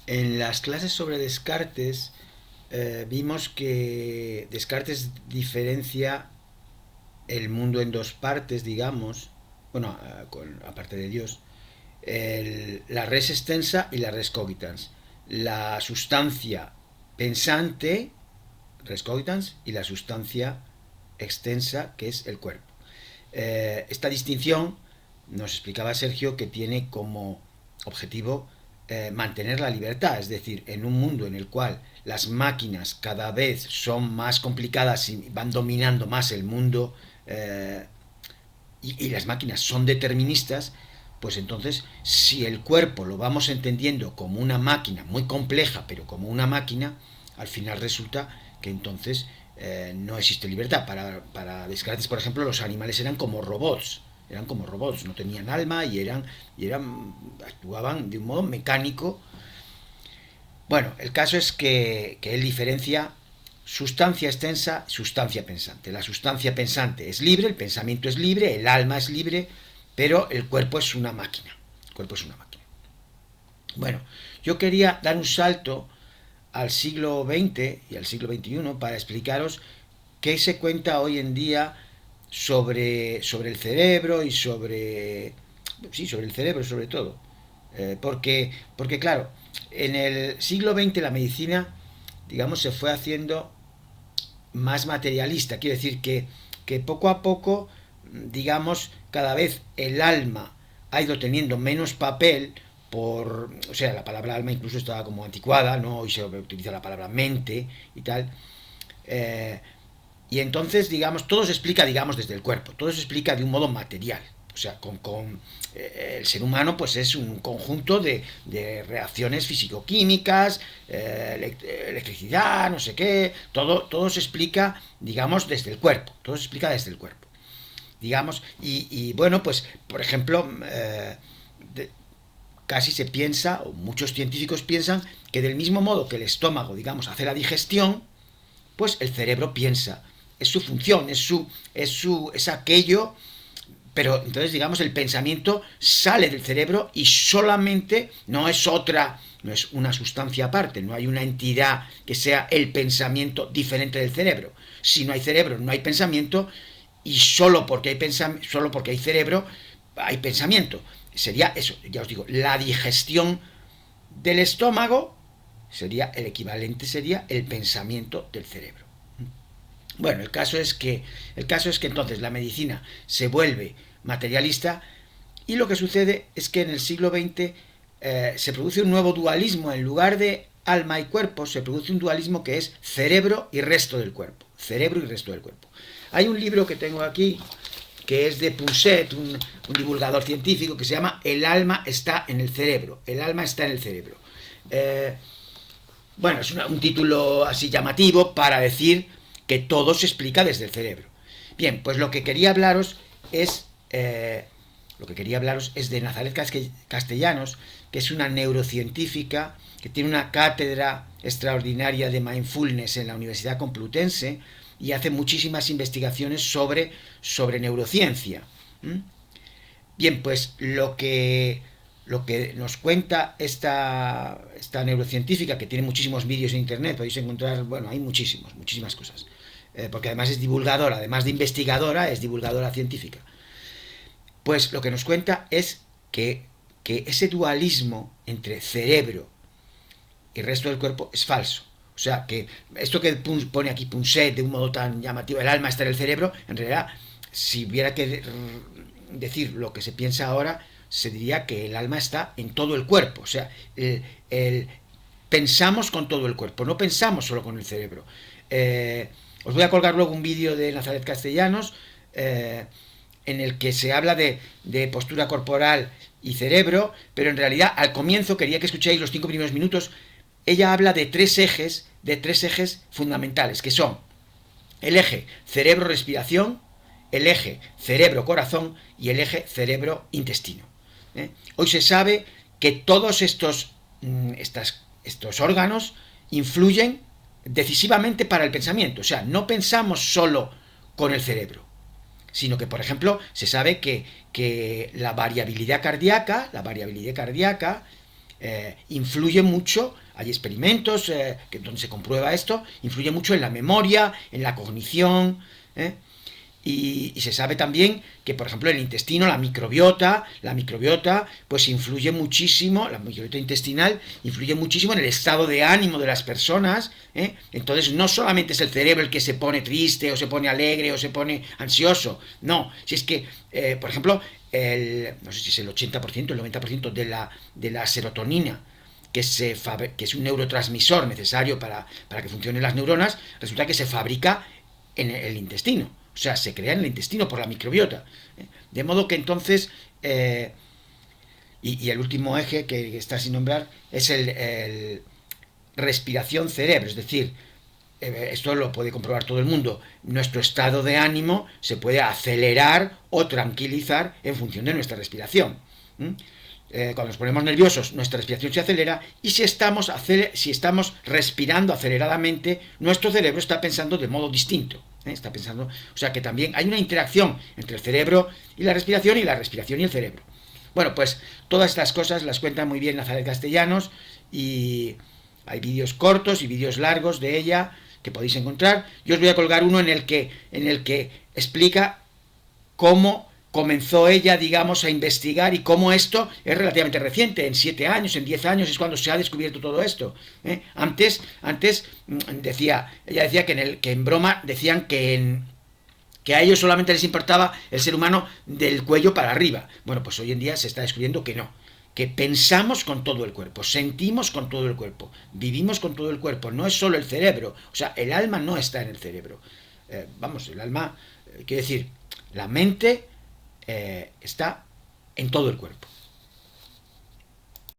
En las clases sobre Descartes vimos que Descartes diferencia el mundo en dos partes, digamos, bueno, aparte de Dios, la res extensa y la res cogitans. La sustancia pensante, res cogitans, y la sustancia extensa, que es el cuerpo. Esta distinción nos explicaba Sergio que tiene como objetivo mantener la libertad, es decir, en un mundo en el cual las máquinas cada vez son más complicadas y van dominando más el mundo, y las máquinas son deterministas, pues entonces si el cuerpo lo vamos entendiendo como una máquina muy compleja, pero como una máquina, al final resulta que entonces no existe libertad. Para Descartes, por ejemplo, los animales eran como robots, no tenían alma y actuaban de un modo mecánico. Bueno, el caso es que él diferencia sustancia extensa, sustancia pensante. La sustancia pensante es libre, el pensamiento es libre, el alma es libre, pero el cuerpo es una máquina. El cuerpo es una máquina. Bueno, yo quería dar un salto al siglo XX y al siglo XXI para explicaros qué se cuenta hoy en día sobre el cerebro y sobre el cerebro sobre todo. Porque claro, en el siglo XX la medicina, digamos, se fue haciendo más materialista. Quiero decir que poco a poco, digamos, cada vez el alma ha ido teniendo menos papel o sea, la palabra alma incluso estaba como anticuada, ¿no? Hoy se utiliza la palabra mente y tal. Eh, y entonces, digamos, todo se explica, digamos, desde el cuerpo, todo se explica de un modo material. O sea, el ser humano pues es un conjunto de reacciones físico-químicas, electricidad, no sé qué, todo se explica, digamos, desde el cuerpo, todo se explica desde el cuerpo, digamos, y bueno, pues, por ejemplo, casi se piensa, o muchos científicos piensan, que del mismo modo que el estómago, digamos, hace la digestión, pues el cerebro piensa, es su función, es aquello, pero entonces digamos el pensamiento sale del cerebro y solamente no es una sustancia aparte, no hay una entidad que sea el pensamiento diferente del cerebro. Si no hay cerebro, no hay pensamiento, y solo porque hay cerebro, hay pensamiento. Sería eso, ya os digo, la digestión del estómago sería el equivalente, sería el pensamiento del cerebro. Bueno, el caso es que entonces la medicina se vuelve materialista y lo que sucede es que en el siglo XX se produce un nuevo dualismo. En lugar de alma y cuerpo, se produce un dualismo que es cerebro y resto del cuerpo. Cerebro y resto del cuerpo. Hay un libro que tengo aquí que es de Pousset, un divulgador científico, que se llama El alma está en el cerebro. El alma está en el cerebro. Eh, bueno, es un título así llamativo para decir que todo se explica desde el cerebro. Bien, pues lo que quería hablaros es de Nazaret Castellanos, que es una neurocientífica que tiene una cátedra extraordinaria de mindfulness en la Universidad Complutense y hace muchísimas investigaciones sobre neurociencia. ¿Mm? Bien, pues lo que nos cuenta esta neurocientífica, que tiene muchísimos vídeos en internet, podéis encontrar, bueno, hay muchísimas cosas, porque además es divulgadora, además de investigadora, es divulgadora científica. Pues lo que nos cuenta es que ese dualismo entre cerebro y resto del cuerpo es falso. O sea, que esto que pone aquí Punset de un modo tan llamativo, el alma está en el cerebro, en realidad, si hubiera que decir lo que se piensa ahora, se diría que el alma está en todo el cuerpo. O sea, pensamos con todo el cuerpo, no pensamos solo con el cerebro. Os voy a colgar luego un vídeo de Nazaret Castellanos en el que se habla de postura corporal y cerebro, pero en realidad al comienzo quería que escuchéis los 5 primeros minutos. Ella habla de tres ejes fundamentales, que son el eje cerebro-respiración, el eje cerebro-corazón y el eje cerebro-intestino. Hoy se sabe que todos estos órganos influyen decisivamente para el pensamiento. O sea, no pensamos solo con el cerebro, sino que, por ejemplo, se sabe que la variabilidad cardíaca influye mucho, hay experimentos donde se comprueba esto, influye mucho en la memoria, en la cognición, ¿eh? Y se sabe también que, por ejemplo, el intestino, la microbiota, pues influye muchísimo, la microbiota intestinal influye muchísimo en el estado de ánimo de las personas, ¿eh? Entonces no solamente es el cerebro el que se pone triste, o se pone alegre, o se pone ansioso, no, si es que, por ejemplo, no sé si es el 80%, el 90% de la serotonina, que es un neurotransmisor necesario para que funcionen las neuronas, resulta que se fabrica en el intestino. O sea, se crea en el intestino por la microbiota. De modo que entonces, y el último eje que está sin nombrar es el respiración cerebro, es decir, esto lo puede comprobar todo el mundo, nuestro estado de ánimo se puede acelerar o tranquilizar en función de nuestra respiración. Cuando nos ponemos nerviosos, nuestra respiración se acelera, y si estamos respirando aceleradamente, nuestro cerebro está pensando de modo distinto. Está pensando, o sea que también hay una interacción entre el cerebro y la respiración y el cerebro. Bueno, pues todas estas cosas las cuenta muy bien Nazaret Castellanos, y hay vídeos cortos y vídeos largos de ella que podéis encontrar. Yo os voy a colgar uno en el que explica cómo comenzó ella, digamos, a investigar, y cómo esto es relativamente reciente, en 7 años, en 10 años es cuando se ha descubierto todo esto. Antes ella decía que en broma decían que a ellos solamente les importaba el ser humano del cuello para arriba. Bueno, pues hoy en día se está descubriendo que no, que pensamos con todo el cuerpo, sentimos con todo el cuerpo, vivimos con todo el cuerpo, no es solo el cerebro, o sea, el alma no está en el cerebro. El alma, quiere decir, la mente está en todo el cuerpo.